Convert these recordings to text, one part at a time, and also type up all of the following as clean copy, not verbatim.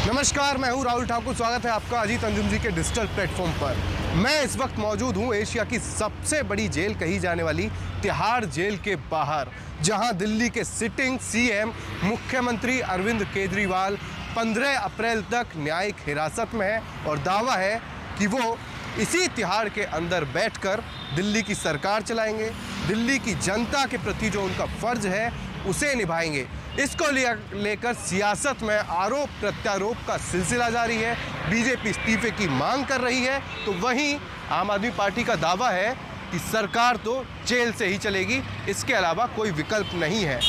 नमस्कार, मैं हूं राहुल ठाकुर। स्वागत है आपका अजीत अंजुम जी के डिजिटल प्लेटफॉर्म पर। मैं इस वक्त मौजूद हूं एशिया की सबसे बड़ी जेल कही जाने वाली तिहाड़ जेल के बाहर, जहां दिल्ली के सिटिंग सीएम मुख्यमंत्री अरविंद केजरीवाल 15 अप्रैल तक न्यायिक हिरासत में है और दावा है कि वो इसी तिहाड़ के अंदर बैठकर दिल्ली की सरकार चलाएंगे, दिल्ली की जनता के प्रति जो उनका फर्ज है उसे निभाएंगे। इसको लेकर सियासत में आरोप प्रत्यारोप का सिलसिला जारी है। बीजेपी इस्तीफे की मांग कर रही है, तो वहीं आम आदमी पार्टी का दावा है कि सरकार तो जेल से ही चलेगी, इसके अलावा कोई विकल्प नहीं है।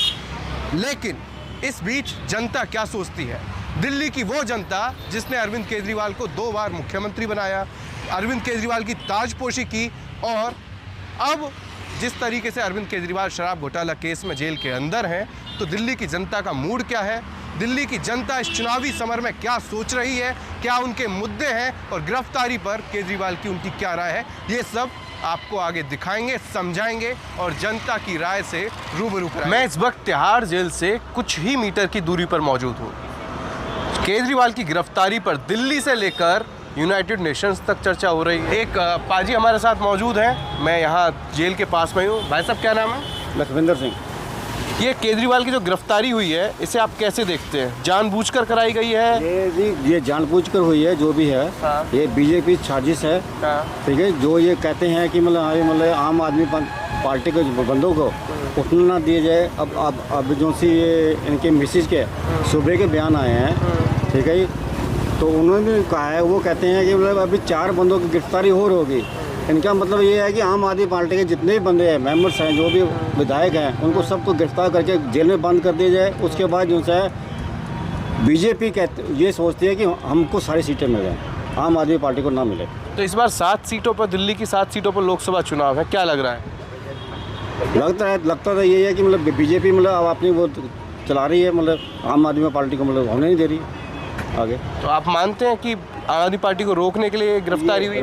लेकिन इस बीच जनता क्या सोचती है? दिल्ली की वो जनता जिसने अरविंद केजरीवाल को 2 बार मुख्यमंत्री बनाया, अरविंद केजरीवाल की ताजपोशी की, और अब जिस तरीके से अरविंद केजरीवाल शराब घोटाला केस में जेल के अंदर हैं, तो दिल्ली की जनता का मूड क्या है? दिल्ली की जनता इस चुनावी समर में क्या सोच रही है? क्या उनके मुद्दे हैं? और गिरफ्तारी पर केजरीवाल की उनकी क्या राय है? ये सब आपको आगे दिखाएंगे, समझाएंगे और जनता की राय से रूबरू कराएंगे। मैं इस वक्त तिहाड़ जेल से कुछ ही मीटर की दूरी पर मौजूद हूँ। केजरीवाल की गिरफ्तारी पर दिल्ली से लेकर यूनाइटेड नेशंस तक चर्चा हो रही है। एक पाजी हमारे साथ मौजूद हैं, मैं यहाँ जेल के पास में हूँ। भाई साहब, क्या नाम है? लखविंदर सिंह। ये केजरीवाल की जो गिरफ्तारी हुई है, इसे आप कैसे देखते हैं? जानबूझकर कराई गई है? ये जानबूझकर हुई है, जो भी है। हाँ। ये बीजेपी साजिश है। हाँ। ठीक है, जो ये कहते हैं कि मतलब आम आदमी पार्टी के बंदों को उठना ना दिया जाए। अब जो सी ये इनके मिसेज के सुबह के बयान आए हैं, ठीक है, तो उन्होंने कहा है, वो कहते हैं कि मतलब अभी 4 बंदों की गिरफ्तारी और होगी। इनका मतलब ये है कि आम आदमी पार्टी के जितने भी बंदे हैं, मेंबर्स हैं, जो भी विधायक हैं, उनको सबको गिरफ्तार करके जेल में बंद कर दिया जाए। उसके बाद जो है बीजेपी ये सोचती है कि हमको सारी सीटें मिल जाएँ, आम आदमी पार्टी को ना मिले। तो इस बार 7 सीटों पर, दिल्ली की 7 सीटों पर लोकसभा चुनाव है, क्या लग रहा है? लगता तो ये है कि मतलब बीजेपी मतलब अब अपनी वो चला रही है, मतलब आम आदमी पार्टी को मतलब होने नहीं दे रही आगे। तो आप मानते हैं कि आम आदमी पार्टी को रोकने के लिए गिरफ्तारी हुई है?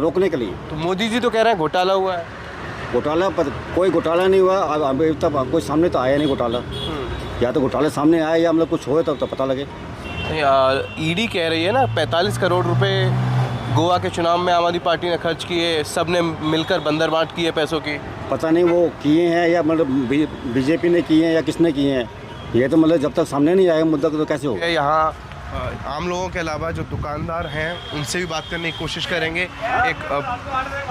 रोकने के लिए। तो मोदी जी तो कह रहे हैं घोटाला हुआ है। घोटाला कोई घोटाला नहीं हुआ, अभी तक कोई सामने तो आया नहीं घोटाला। या तो घोटाला सामने आया या मतलब कुछ हो तब तो पता लगे। ईडी कह रही है ना, 45 करोड़ रुपए गोवा के चुनाव में आम आदमी पार्टी ने खर्च किए, सबने मिलकर बंदर बांट किए पैसों की। पता नहीं वो किए हैं या मतलब बीजेपी ने किए हैं या किसने किए हैं, ये तो मतलब जब तक सामने नहीं आएगा मुद्दा तो कैसे होगा। यहाँ आम लोगों के अलावा जो दुकानदार हैं उनसे भी बात करने की कोशिश करेंगे। एक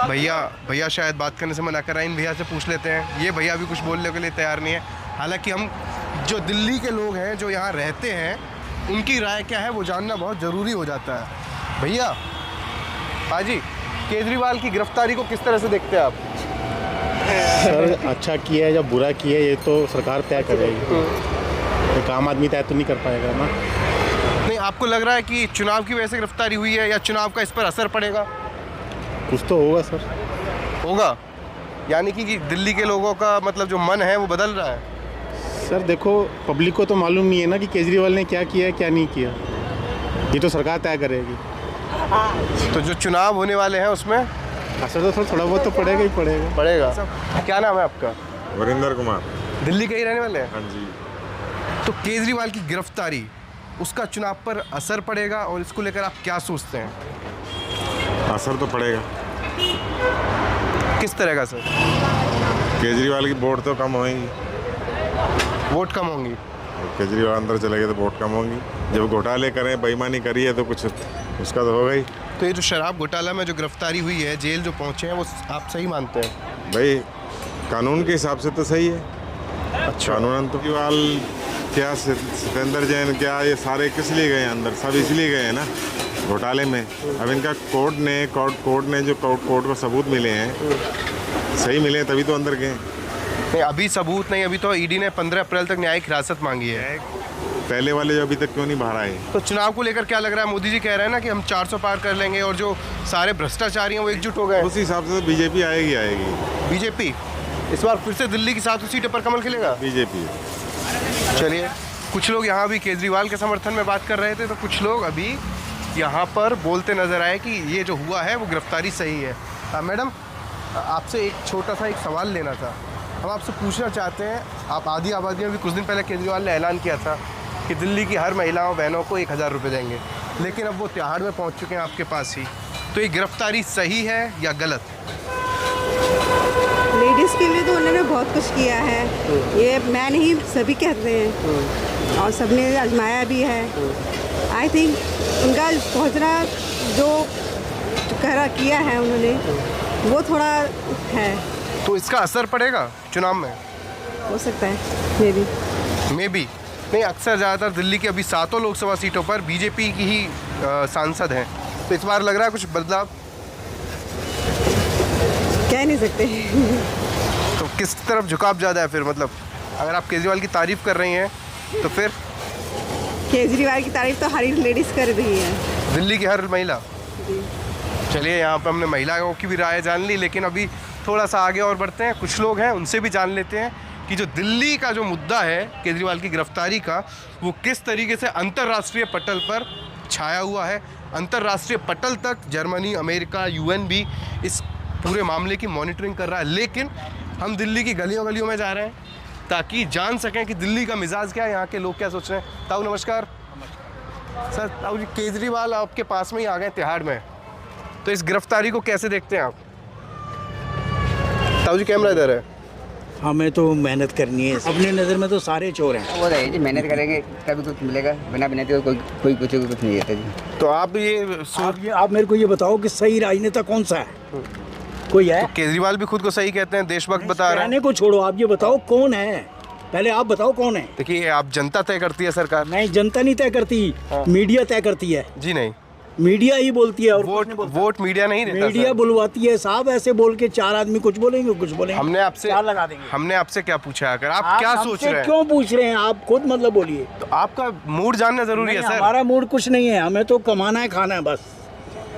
भैया शायद बात करने से मना कर रहे हैं, इन भैया से पूछ लेते हैं। ये भैया भी कुछ बोलने के लिए तैयार नहीं है। हालांकि हम जो दिल्ली के लोग हैं, जो यहाँ रहते हैं, उनकी राय क्या है वो जानना बहुत ज़रूरी हो जाता है। भैया, हाजी, केजरीवाल की गिरफ्तारी को किस तरह से देखते हैं आप? सर, अच्छा किया है या बुरा किया है ये तो सरकार तय करेगी। एक आम आदमी तय तो नहीं कर पाएगा ना। नहीं, आपको लग रहा है कि चुनाव की वजह से गिरफ्तारी हुई है या चुनाव का इस पर असर पड़ेगा? कुछ तो होगा सर। होगा, यानी कि दिल्ली के लोगों का मतलब जो मन है वो बदल रहा है। सर देखो, पब्लिक को तो मालूम नहीं है ना कि केजरीवाल ने क्या किया है क्या नहीं किया, ये तो सरकार तय करेगी। तो जो चुनाव होने वाले हैं उसमें असर तो सर थोड़ा बहुत तो पड़ेगा ही पड़ेगा। क्या नाम है आपका? वरिंदर कुमार। दिल्ली के ही रहने वाले हैं? हाँ जी। तो केजरीवाल की गिरफ्तारी, उसका चुनाव पर असर पड़ेगा और इसको लेकर आप क्या सोचते हैं? असर तो पड़ेगा। किस तरह का सर? केजरीवाल की वोट तो कम होंगी। वोट कम होंगी? केजरीवाल अंदर चले गए तो वोट कम होंगी। जब घोटाले करें, बेईमानी करी है तो कुछ उसका तो होगा ही। तो ये जो शराब घोटाला में जो गिरफ्तारी हुई है, जेल जो पहुंचे हैं, वो आप सही मानते हैं? भाई कानून के हिसाब से तो सही है। अच्छा। कानून तो केजरीवाल क्या, सत्येंद्र जैन क्या, ये सारे किस लिए गए अंदर? सब इसलिए गए हैं ना घोटाले में। अब इनका कोर्ट ने जो कोर्ट को सबूत मिले हैं, सही मिले तभी तो अंदर गए। नहीं, अभी सबूत नहीं, अभी तो ईडी ने 15 अप्रैल तक न्यायिक हिरासत मांगी है। पहले वाले जो अभी तक क्यों नहीं बाहर आए? तो चुनाव को लेकर क्या लग रहा है? मोदी जी कह रहे हैं ना कि हम 400 पार कर लेंगे और जो सारे भ्रष्टाचारी हैं वो एकजुट हो गए। उस हिसाब से तो बीजेपी आएगी। बीजेपी इस बार फिर से दिल्ली की 7 सीटों पर कमल खिलेगा? बीजेपी। चलिए, कुछ लोग यहाँ भी केजरीवाल के समर्थन में बात कर रहे थे, तो कुछ लोग अभी यहाँ पर बोलते नजर आए कि ये जो हुआ है वो गिरफ्तारी सही है। मैडम, आपसे एक छोटा सा एक सवाल लेना था। हम आपसे पूछना चाहते हैं, आप आधी आबादी में भी कुछ दिन पहले केजरीवाल ने ऐलान किया था कि दिल्ली की हर महिलाओं बहनों को 1000 रुपये देंगे, लेकिन अब वो तिहाड़ में पहुंच चुके हैं आपके पास ही। तो ये गिरफ्तारी सही है या गलत? लेडीज़ के लिए तो उन्होंने बहुत कुछ किया है, ये मैं नहीं सभी कहते हैं और सबने आजमाया भी है। आई थिंक उनका पहुंचना जो करा किया है उन्होंने वो थोड़ा है, तो इसका असर पड़ेगा चुनाव में? हो सकता है मे बी। नहीं, अक्सर ज़्यादातर दिल्ली की अभी 7 लोकसभा सीटों पर बीजेपी की ही सांसद हैं, तो इस बार लग रहा है कुछ बदलाव? कह नहीं सकते। तो किस तरफ झुकाव ज़्यादा है फिर? मतलब अगर आप केजरीवाल की तारीफ़ कर रही हैं तो फिर केजरीवाल की तारीफ तो हर लेडीज़ कर रही है, दिल्ली की हर महिला। चलिए, यहाँ पर हमने महिलाओं की भी राय जान ली, लेकिन अभी थोड़ा सा आगे और बढ़ते हैं। कुछ लोग हैं उनसे भी जान लेते हैं कि जो दिल्ली का जो मुद्दा है केजरीवाल की गिरफ्तारी का, वो किस तरीके से अंतर्राष्ट्रीय पटल पर छाया हुआ है। अंतर्राष्ट्रीय पटल तक जर्मनी, अमेरिका, यूएन भी इस पूरे मामले की मॉनिटरिंग कर रहा है, लेकिन हम दिल्ली की गलियों गलियों में जा रहे हैं ताकि जान सकें कि दिल्ली का मिजाज क्या है, यहाँ के लोग क्या सोच रहे हैं। ताऊ नमस्कार। सर, ताऊ जी, केजरीवाल आपके पास में ही आ गए तिहाड़ में, तो इस गिरफ्तारी को कैसे देखते हैं आप? ताऊ जी, कैमरा इधर है। हमें तो मेहनत करनी है, अपनी नज़र में तो सारे चोर हैं। वो रही जी, मेहनत करेंगे तभी कुछ मिलेगा, बिना मेहनत के कोई कुछ नहीं देता जी। तो आप ये आप मेरे को ये बताओ कि सही राजनेता कौन सा है? कोई है? तो केजरीवाल भी खुद को सही कहते हैं, देशभक्त बता रहे हैं। कहने को छोड़ो, आप ये बताओ कौन है, पहले आप बताओ कौन है। देखिए, आप जनता तय करती है सरकार? नहीं, जनता नहीं तय करती, मीडिया तय करती है। जी नहीं, मीडिया ही बोलती है। और वोट मीडिया नहीं देता। मीडिया बुलवाती है साहब, ऐसे बोल के 4 आदमी कुछ बोलेंगे कुछ बोलेंगे। हमने आपसे क्या लगा देंगे? हमने आपसे क्या पूछा? अगर आप क्या सोच रहे हैं? क्यों पूछ रहे हैं आप? खुद मतलब बोलिए। तो आपका मूड जानना जरूरी है सर। हमारा मूड कुछ नहीं है, हमें तो कमाना है, खाना है, बस।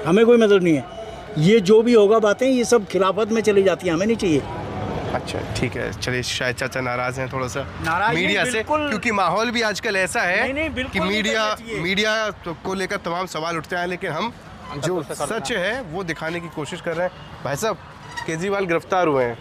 हमें कोई मतलब नहीं है। ये जो भी होगा बातें, ये सब खिलाफत में चली जाती है, हमें नहीं चाहिए। अच्छा, ठीक है। चलिए, शायद चाचा नाराज हैं थोड़ा सा नाराज मीडिया से, क्योंकि माहौल भी आजकल ऐसा है नहीं, बिल्कुल कि नहीं करना चाहिए। मीडिया को लेकर तमाम सवाल उठते हैं, लेकिन हम जो सच है वो दिखाने की कोशिश कर रहे हैं। भाई साहब, केजरीवाल गिरफ्तार हुए हैं,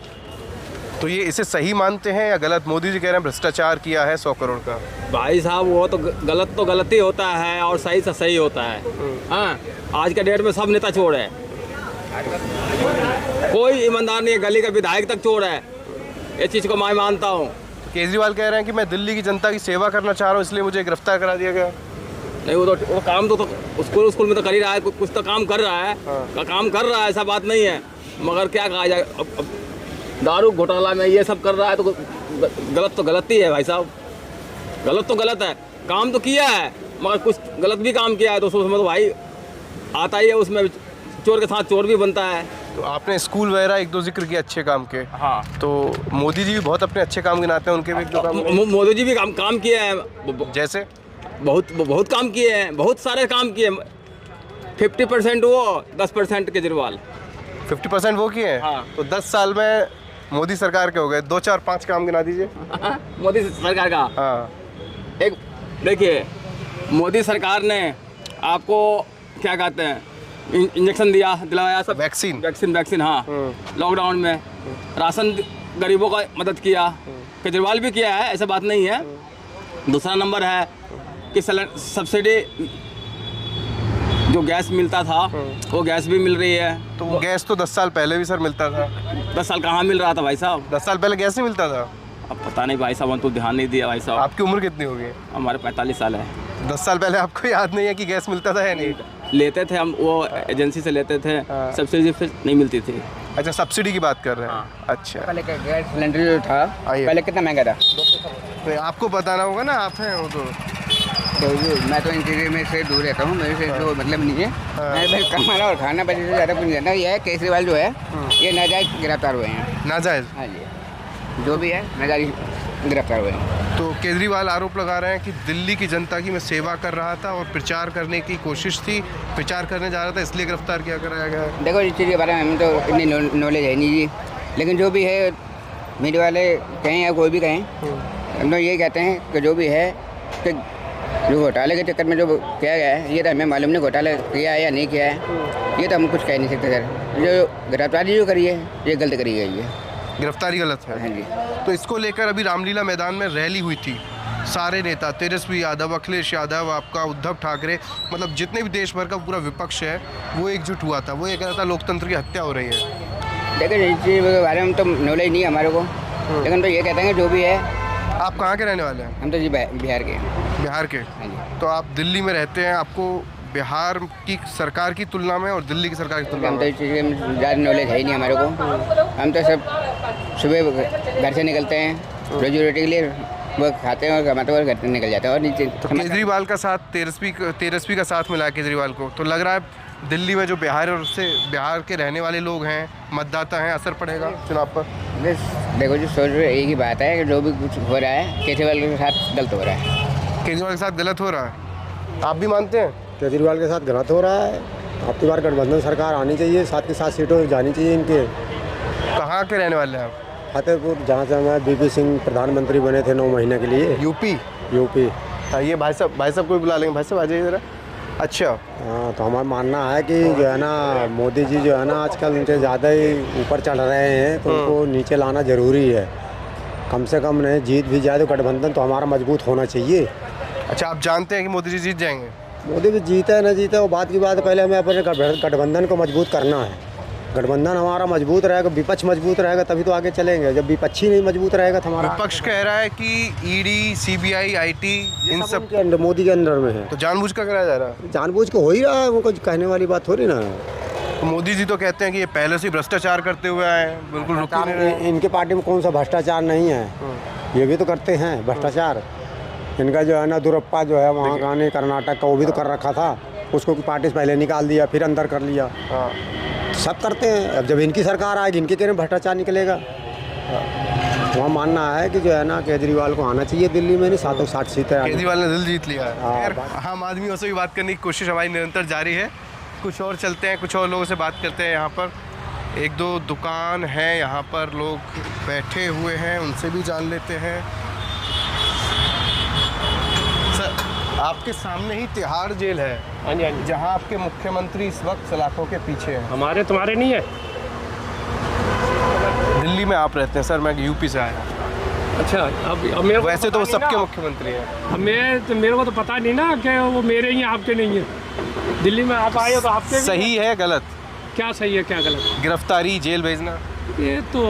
तो ये इसे सही मानते हैं या गलत? मोदी जी कह रहे हैं भ्रष्टाचार किया है 100 करोड़ का। भाई साहब, वो तो गलत ही होता है और सही से सही होता है। हाँ, आज के डेट में सब नेता चोर है, कोई ईमानदार नहीं है, गली का विधायक तक चोर है। इस चीज़ को मैं मानता हूँ। केजरीवाल कह रहे हैं कि मैं दिल्ली की जनता की सेवा करना चाह रहा हूँ, इसलिए मुझे गिरफ्तार करा दिया गया। नहीं, वो काम तो स्कूल में तो कर ही रहा है, कुछ तो काम कर रहा है। काम कर रहा है, ऐसा बात नहीं है, मगर क्या कहा जाए, अब दारू घोटाला में ये सब कर रहा है, तो गलत तो गलत ही है भाई साहब। गलत तो गलत है, काम तो किया है मगर कुछ गलत भी काम किया है, तो उसमें तो भाई आता ही है, उसमें चोर के साथ चोर भी बनता है। तो आपने स्कूल वगैरह 1-2 जिक्र किया अच्छे काम के। हाँ, तो मोदी जी भी बहुत अपने अच्छे काम गिनाते हैं, उनके भी 1-2 काम। मोदी जी भी काम किए हैं, जैसे बहुत काम किए हैं, बहुत सारे काम किए। 50% वो, 10% केजरीवाल। 50% वो किए हैं। हाँ। तो 10 साल में मोदी सरकार के हो गए। 2, 4, 5 काम गिना दीजिए। मोदी सरकार का हाँ, एक देखिए, मोदी सरकार ने आपको क्या कहते हैं, इंजेक्शन दिलाया सब, वैक्सीन। हाँ, लॉकडाउन में राशन गरीबों का मदद किया, केजरीवाल भी किया है, ऐसा बात नहीं है। दूसरा नंबर है कि सब्सिडी जो गैस मिलता था वो गैस भी मिल रही है। तो वो गैस तो 10 साल पहले भी सर मिलता था। 10 साल कहाँ मिल रहा था भाई साहब? 10 साल पहले गैस नहीं मिलता था। अब पता नहीं भाई साहब, हम तो ध्यान नहीं दिया भाई साहब। आपकी उम्र कितनी होगी? हमारे 45 साल है। 10 साल पहले आपको याद नहीं है कि गैस मिलता था या नहीं? लेते थे हम, वो एजेंसी से लेते थे, सब्सिडी फिर नहीं मिलती थी। अच्छा, सब्सिडी की बात कर रहे हैं। अच्छा, पहले का गैस सिलेंडर जो था पहले कितना महंगा था? तो आपको बताना होगा ना, आप हैं वो तो मैं तो इंटीरियर में से दूर रहता हूँ, मेरे से तो मतलब नहीं है। मैं बस कमाना और खाना बजे से ज़्यादा कुछ नहीं जानता। ये है केजरीवाल जो है ये नाजायज गिरफ्तार हुए हैं। नाजायज? हाँ जी, जो भी है नाजायज गिरफ्तार हुए हैं। तो केजरीवाल आरोप लगा रहे हैं कि दिल्ली की जनता की मैं सेवा कर रहा था और प्रचार करने की कोशिश थी, प्रचार करने जा रहा था, इसलिए गिरफ्तार किया कराया गया है। देखो, इस चीज़ के बारे में हमें तो इतनी नॉलेज है नहीं जी, लेकिन जो भी है मीडिया वाले कहें या कोई भी कहें, हम लोग ये कहते हैं कि जो भी है कि जो घोटाले के चक्कर में जो किया गया है, ये तो हमें मालूम नहीं घोटाला किया है या नहीं किया है, ये तो हम कुछ कह नहीं सकते सर। जो गिरफ्तारी जो करी है ये गलत करी गई है, गिरफ्तारी गलत है। हाँ जी। तो इसको लेकर अभी रामलीला मैदान में रैली हुई थी, सारे नेता, तेजस्वी यादव, अखिलेश यादव, आपका उद्धव ठाकरे, मतलब जितने भी देश भर का पूरा विपक्ष है वो एकजुट हुआ था। वो ये कह रहा था लोकतंत्र की हत्या हो रही है। देखिए इस चीज़ के बारे में तो नॉलेज नहीं है हमारे को, लेकिन तो ये कहते हैं कि जो भी है। आप कहाँ के रहने वाले हैं? हम तो जी बिहार के हैं। बिहार के। हाँ जी। तो आप दिल्ली में रहते हैं, आपको बिहार की सरकार की तुलना में और दिल्ली की सरकार की तुलना हम तो में इस चीज़ में ज़्यादा नॉलेज है ही नहीं हमारे को। हम तो सब सुबह घर से निकलते हैं रोजी रोटी के लिए, वो खाते हैं और कमाते हैं और घर से निकल जाते हैं। और नीचे तो केजरीवाल का साथ तेजस्वी का साथ मिला है केजरीवाल को, तो लग रहा है दिल्ली में जो बिहार के रहने वाले लोग हैं, मतदाता हैं, असर पड़ेगा चुनाव पर? बस देखो जी, सोच रहे एक ही बात है कि जो भी कुछ हो रहा है केजरीवाल के साथ गलत हो रहा है। केजरीवाल के साथ गलत हो रहा है, आप भी मानते हैं? केजरीवाल के साथ गलत हो रहा है। अब की बार गठबंधन सरकार आनी चाहिए, 7 की 7 सीटों जानी चाहिए इनके। कहाँ के रहने वाले हैं आप? फतेहपुर, जहाँ से हमारे बीपी सिंह प्रधानमंत्री बने थे 9 महीने के लिए। यूपी। हाँ, ये भाई साहब को भी बुला लेंगे। भाई साहब आ जाइए ज़रा। अच्छा। हाँ, तो हमारा मानना है कि जो है ना मोदी जी जो है ना आजकल उनसे ज़्यादा ही ऊपर चढ़ रहे हैं, तो उनको नीचे लाना ज़रूरी है। कम से कम नहीं जीत भी जाए तो गठबंधन तो हमारा मजबूत होना चाहिए। अच्छा, आप जानते हैं कि मोदी जी जीत जाएंगे? मोदी भी जीता है ना जीता है वो बात की बात है, पहले हमें अपने गठबंधन को मजबूत करना है। गठबंधन हमारा मजबूत रहेगा, विपक्ष मजबूत रहेगा तभी तो आगे चलेंगे। जब विपक्षी नहीं मजबूत रहेगा तो हमारा विपक्ष कह रहा है कि ईडी, सीबीआई, आईटी इन सब के अंदर मोदी के अंदर में है। तो जानबूझ कर कराया जा रहा है? जानबूझ के हो ही रहा है, वो कुछ कहने वाली बात थोड़ी ना है। तो मोदी जी तो कहते हैं कि ये पहले से ही भ्रष्टाचार करते हुए आए हैं, बिल्कुल रुक ही नहीं रहे। इनके पार्टी में कौन सा भ्रष्टाचार नहीं है, ये भी तो करते हैं भ्रष्टाचार। इनका जो है ना दुरप्पा जो है वहाँ का नहीं, कर्नाटक का, वो भी तो कर रखा था, उसको पार्टी से पहले निकाल दिया फिर अंदर कर लिया। सब करते हैं। अब जब इनकी सरकार आएगी इनके कहने भ्रष्टाचार निकलेगा। वहाँ मानना है कि जो है ना केजरीवाल को आना चाहिए दिल्ली में, नहीं 7 सीटें। केजरीवाल ने दिल जीत लिया है। हाँ, खैर, आम आदमियों से भी बात करने की कोशिश हमारी निरंतर जारी है। कुछ और चलते हैं, कुछ और लोगों से बात करते हैं। यहाँ पर 1-2 दुकान है, यहाँ पर लोग बैठे हुए हैं, उनसे भी जान लेते हैं। सर, आपके सामने ही तिहाड़ जेल है। हाँ जी, हाँ जी। जहाँ आपके मुख्यमंत्री इस वक्त सलाखों के पीछे हैं। हमारे तुम्हारे नहीं है। दिल्ली में आप रहते हैं सर, मैं यूपी से आया हूँ। अच्छा, अब मेरे को वैसे तो वो पता नहीं सबके ना। मुख्यमंत्री हैं। अब मेरे को तो पता नहीं ना कि वो मेरे ही हैं, आपके नहीं है। दिल्ली में आप आए हो तो आपके भी सही है गलत? क्या सही है क्या गलत? गिरफ्तारी, जेल भेजना, ये तो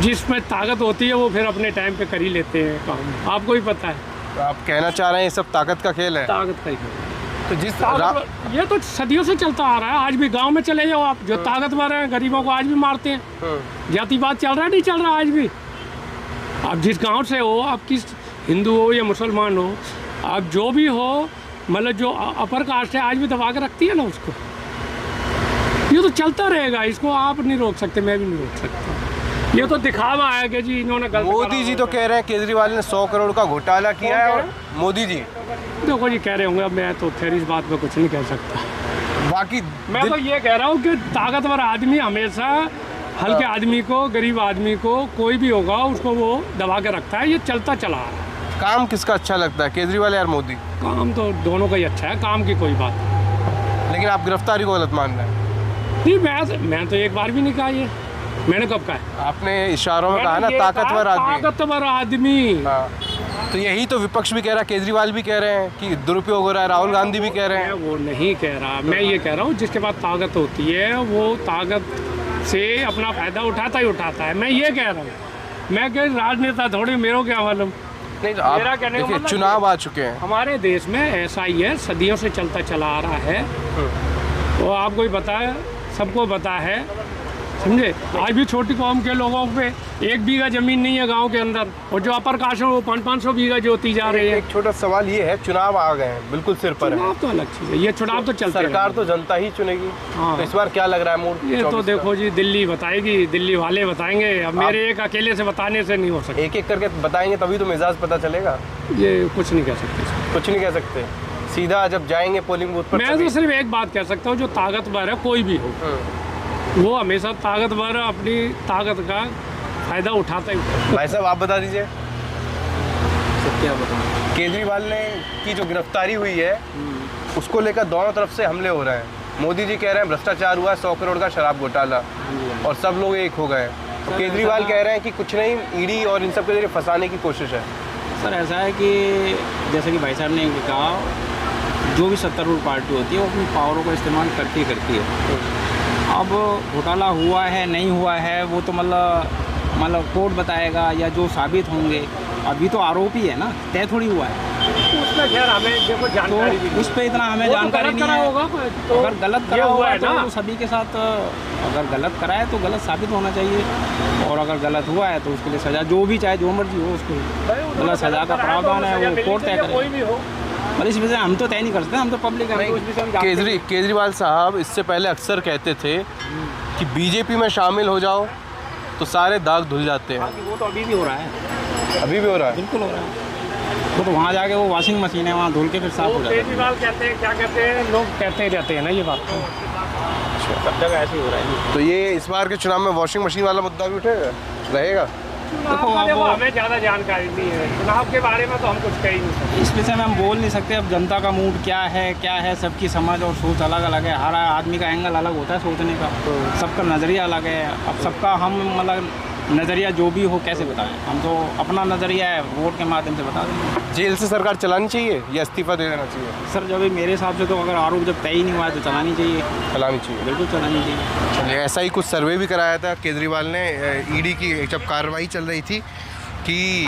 जिसमें ताकत होती है वो फिर अपने टाइम पे कर ही लेते हैं काम, आपको भी पता है। तो आप कहना चाह रहे हैं ये सब ताकत का खेल है? ताकत का ही खेल। तो जिस ये तो सदियों से चलता आ रहा है। आज भी गांव में चले जाओ आप, जो ताकतवर हैं गरीबों को आज भी मारते हैं। जातिवाद चल रहा है, नहीं चल रहा आज भी। आप जिस गांव से हो, आप किस हिंदू हो या मुसलमान हो, आप जो भी हो, मतलब जो अपर कास्ट है आज भी दबा के रखती है ना उसको। ये तो चलता रहेगा, इसको आप नहीं रोक सकते, मैं भी नहीं रोक सकता। ये तो दिखावा है कि जी इन्होंने गलत मोदी जी तो कह रहे हैं केजरीवाल ने 100 करोड़ का घोटाला किया है। और मोदी जी देखो जी कह रहे होंगे, अब मैं तो खैर इस बात पे कुछ नहीं कह सकता। बाकी मैं तो ये कह रहा हूँ कि ताकतवर आदमी हमेशा हल्के आदमी को, गरीब आदमी को, कोई भी होगा उसको वो दबा के रखता है। ये चलता चला आ रहा है। काम किसका अच्छा लगता है, केजरीवाल या मोदी? काम तो दोनों का ही अच्छा है, काम की कोई बात नहीं। लेकिन आप गिरफ्तारी को गलत मान रहे हैं। नहीं, मैं तो एक बार भी नहीं कहा ये। मैंने कब कहा है? आपने इशारों में कहा ना ताकतवर आदमी। ताकतवर आदमी। हाँ, तो यही तो विपक्ष भी कह रहा है, केजरीवाल भी कह रहे हैं कि दुरुपयोग हो रहा है, राहुल गांधी भी कह रहे हैं। मैं वो नहीं कह रहा, मैं ये कह रहा हूँ जिसके पास ताकत होती है वो ताकत से अपना फायदा उठाता ही उठाता है। मैं ये कह रहा हूँ, मैं कह राजनेता थोड़ी, मेरे को क्या मालूम। नहीं तो आप मेरा कहने का देखिए मतलब चुनाव आ चुके हैं। हमारे देश में ऐसा ही है, सदियों से चलता चला आ रहा है। वो आपको ही पता है, सबको पता है, समझे। आज भी छोटी कौम के लोगों पे 1 बीघा जमीन नहीं है गांव के अंदर, और जो अपर कास्ट है वो 500-500 बीघा जोती जा रही है। एक छोटा सवाल ये है, चुनाव आ गए हैं, बिल्कुल सिर पर है। चुनाव तो अलग चीज़ है, ये चुनाव तो चलते सरकार तो जनता ही चुनेगी। हाँ। तो इस बार क्या लग रहा है मूड? ये तो देखो जी दिल्ली बताएगी, दिल्ली वाले बताएंगे। अब मेरे एक अकेले से बताने से नहीं हो सकता। एक एक करके बताएंगे तभी तो मिजाज पता चलेगा। ये कुछ नहीं कह सकते, कुछ नहीं कह सकते। सीधा जब जाएंगे पोलिंग बूथ पर मैं तो सिर्फ एक बात कह सकता हूँ, जो ताकतवर है कोई भी हो, वो हमेशा ताकतवर अपनी ताकत का फायदा उठाता ही। भाई साहब आप बता दीजिए, क्या बताऊँ? केजरीवाल ने की जो गिरफ्तारी हुई है उसको लेकर दोनों तरफ से हमले हो रहे हैं। मोदी जी कह रहे हैं भ्रष्टाचार हुआ, 100 करोड़ का शराब घोटाला, और सब लोग एक हो गए। तो केजरीवाल कह रहे हैं कि कुछ नहीं, ईडी और इन सब के जरिए फंसाने की कोशिश है। सर ऐसा है कि जैसे कि भाई साहब ने कहा, जो भी सत्तारूढ़ पार्टी होती है वो अपनी पावरों का इस्तेमाल करती है। अब घोटाला हुआ है नहीं हुआ है वो तो मतलब कोर्ट बताएगा या जो साबित होंगे। अभी तो आरोप ही है ना, तय थोड़ी हुआ है। उसमें खैर हमें देखो जानकारी भी तो उस पर इतना हमें जानकारी नहीं है। अगर गलत करा हुआ है तो सभी के साथ, अगर गलत करा है तो गलत साबित होना चाहिए, और अगर गलत हुआ है तो उसके लिए सज़ा जो भी चाहे जो मर्जी हो उसको गलत सज़ा का प्रावधान है वो कोर्ट तय करे। और इस वजह से हम तो तय नहीं कर सकते, हम तो पब्लिक केजरीवाल साहब इससे पहले अक्सर कहते थे कि बीजेपी में शामिल हो जाओ तो सारे दाग धुल जाते हैं। वो तो अभी भी हो रहा है, अभी भी हो रहा है, बिल्कुल हो रहा है। वो तो वहाँ जाके वो वॉशिंग मशीन है, वहाँ धुल के फिर साफ हो जाता है। केजरीवाल कहते हैं, क्या कहते हैं, लोग कहते रहते हैं ना ये बात। सब जगह ऐसे ही हो रहा है। तो ये इस बार के चुनाव में वॉशिंग मशीन वाला मुद्दा भी उठेगा, रहेगा? देखो हमें ज़्यादा जानकारी नहीं है चुनाव के बारे में, तो हम कुछ कह ही नहीं सकते। इस विषय में हम बोल नहीं सकते। अब जनता का मूड क्या है सबकी समझ और सोच अलग अलग है। हर आदमी का एंगल अलग होता है सोचने का, सबका नज़रिया अलग है। अब सबका हम मतलब नज़रिया जो भी हो कैसे बताएं, हम तो अपना नज़रिया है वोट के माध्यम से बता दें। जेल से सरकार चलानी चाहिए या इस्तीफा दे देना चाहिए? सर जब मेरे हिसाब से तो अगर आरोप जब तय ही नहीं हुआ है तो चलानी चाहिए। चलानी चाहिए, बिल्कुल चलानी चाहिए। चलिए, ऐसा ही कुछ सर्वे भी कराया था केजरीवाल ने ईडी की जब कार्रवाई चल रही थी कि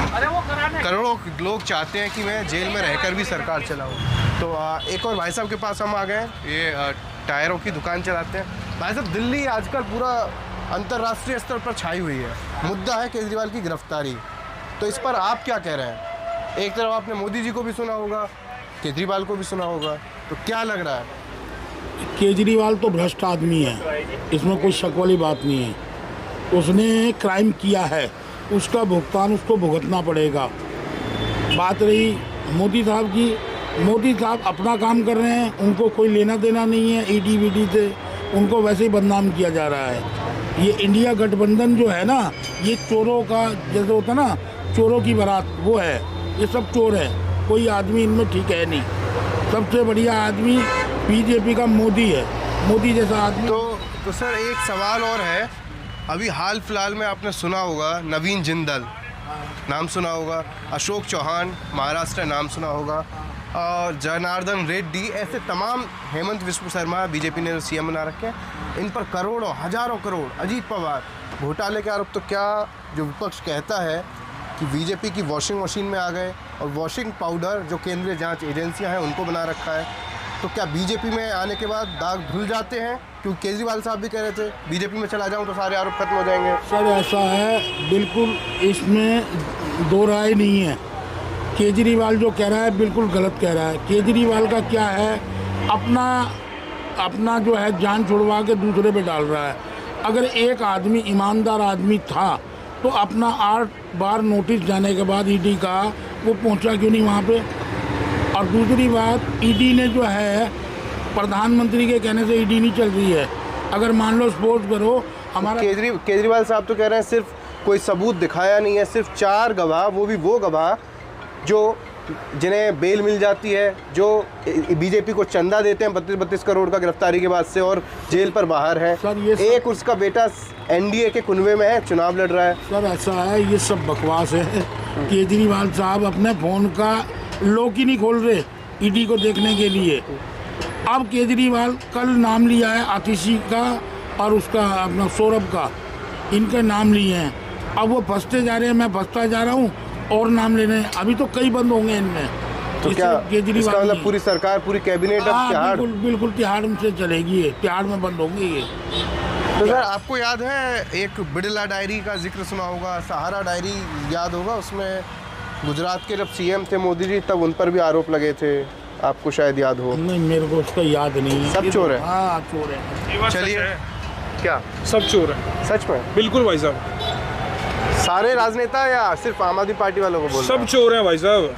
करोड़ों लोग चाहते हैं कि मैं जेल में रहकर भी सरकार चलाऊँ। तो एक और भाई साहब के पास हम आ गए, ये टायरों की दुकान चलाते हैं। भाई साहब, दिल्ली आजकल पूरा अंतर्राष्ट्रीय स्तर पर छाई हुई है, मुद्दा है केजरीवाल की गिरफ्तारी। तो इस पर आप क्या कह रहे हैं? एक तरफ आपने मोदी जी को भी सुना होगा, केजरीवाल को भी सुना होगा, तो क्या लग रहा है? केजरीवाल तो भ्रष्ट आदमी है, इसमें कोई शक वाली बात नहीं है। उसने क्राइम किया है, उसका भुगतान उसको भुगतना पड़ेगा। बात रही मोदी साहब की, मोदी साहब अपना काम कर रहे हैं, उनको कोई लेना देना नहीं है ईडी वीडी से, उनको वैसे ही बदनाम किया जा रहा है। ये इंडिया गठबंधन जो है ना, ये चोरों का जैसे होता है ना, चोरों की बारात वो है। ये सब चोर है, कोई आदमी इनमें ठीक है नहीं। सबसे बढ़िया आदमी बीजेपी का मोदी है, मोदी जैसा आदमी। तो सर एक सवाल और है, अभी हाल फिलहाल में आपने सुना होगा नवीन जिंदल नाम सुना होगा, अशोक चौहान महाराष्ट्र नाम सुना होगा, और जनार्दन रेड्डी, ऐसे तमाम, हेमंत विश्व शर्मा बीजेपी ने सीएम बना रखे हैं, इन पर करोड़ों हजारों करोड़, अजीत पवार, घोटाले के आरोप। तो क्या जो विपक्ष कहता है कि बीजेपी की वॉशिंग मशीन में आ गए और वॉशिंग पाउडर जो केंद्रीय जांच एजेंसियां हैं उनको बना रखा है, तो क्या बीजेपी में आने के बाद दाग धुल जाते हैं? क्योंकि केजरीवाल साहब भी कह रहे थे बीजेपी में चला जाऊं तो सारे आरोप खत्म हो जाएंगे। सर ऐसा है, बिल्कुल इसमें दो राय नहीं है। केजरीवाल जो कह रहा है बिल्कुल गलत कह रहा है। केजरीवाल का क्या है, अपना जो है जान छुड़वा के दूसरे पे डाल रहा है। अगर एक आदमी ईमानदार आदमी था तो अपना 8 बार नोटिस जाने के बाद ईडी का वो पहुंचा क्यों नहीं वहाँ पे? और दूसरी बात, ईडी ने जो है प्रधानमंत्री के कहने से ईडी नहीं चल रही है। अगर मान लो सपोज करो हमारा केजरीवाल साहब तो कह रहे हैं सिर्फ कोई सबूत दिखाया नहीं है, सिर्फ 4 गवाह, वो भी वो गवाह जो जिन्हें बेल मिल जाती है, जो बीजेपी को चंदा देते हैं 32 करोड़ का गिरफ्तारी के बाद से और जेल पर बाहर है। एक उसका बेटा एनडीए के कुनबे में है, चुनाव लड़ रहा है। सर ऐसा है, ये सब बकवास है। केजरीवाल साहब अपने फ़ोन का लॉक ही नहीं खोल रहे ईडी को देखने के लिए। अब केजरीवाल कल नाम लिया है आतिशी का और उसका अपना सौरभ का, इनका नाम लिए हैं। अब वो फंसते जा रहे हैं, मैं फंसता जा रहा हूँ और नाम ले रहे हैं। अभी तो कई बंद होंगे इनमें। तो क्या केजरीवाल मतलब पूरी सरकार, पूरी कैबिनेट अब तिहाड़? बिल्कुल तिहाड़ से चलेगी, तिहाड़ में बंद होंगे ये। तो सर आपको याद है एक बिड़ला डायरी का जिक्र सुना होगा, सहारा डायरी याद होगा, उसमें गुजरात के जब सीएम थे मोदी जी तब उन पर भी आरोप लगे थे, आपको शायद याद हो। नहीं, मेरे को उसका याद नहीं है। सब चोर है? हाँ चोर है। चलिए, क्या सब चोर है? सच में? बिल्कुल भाई साहब। सारे राजनेता या सिर्फ आम आदमी पार्टी वालों को बोल? सब चोर हैं भाई साहब।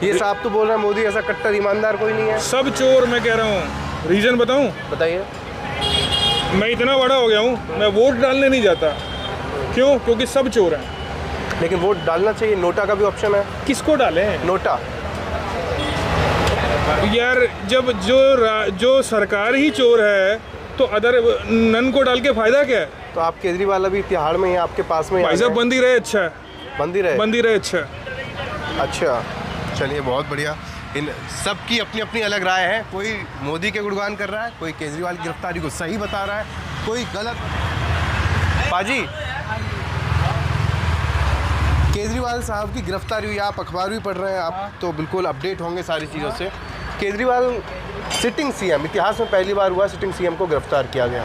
ये साहब तो बोल रहे हैं मोदी ऐसा कट्टर ईमानदार कोई नहीं है। सब चोर, मैं कह रहा हूँ। रीजन बताऊँ? बताइए। मैं इतना बड़ा हो गया हूँ, मैं वोट डालने नहीं जाता। क्यों? क्योंकि सब चोर हैं। लेकिन वोट डालना चाहिए, नोटा का भी ऑप्शन है। किसको डालें? नोटा यार, जब जो सरकार ही चोर है तो अदर नन को डाल के फायदा क्या है? तो आप केजरीवाल अभी तिहाड़ में ही आपके पास में भाई साहब बंदी रहे, अच्छा है। बंदी रहे? बंदी रहे, अच्छा। अच्छा, चलिए बहुत बढ़िया। इन सबकी अपनी अपनी अलग राय है। कोई मोदी के गुणगान कर रहा है, कोई केजरीवाल की गिरफ्तारी को सही बता रहा है, कोई गलत। पाजी, केजरीवाल साहब की गिरफ्तारी हुई, आप अखबार भी पढ़ रहे हैं, आप तो बिल्कुल अपडेट होंगे सारी चीज़ों से। केजरीवाल सिटिंग सीएम, इतिहास में पहली बार हुआ सिटिंग सीएम को गिरफ्तार किया गया,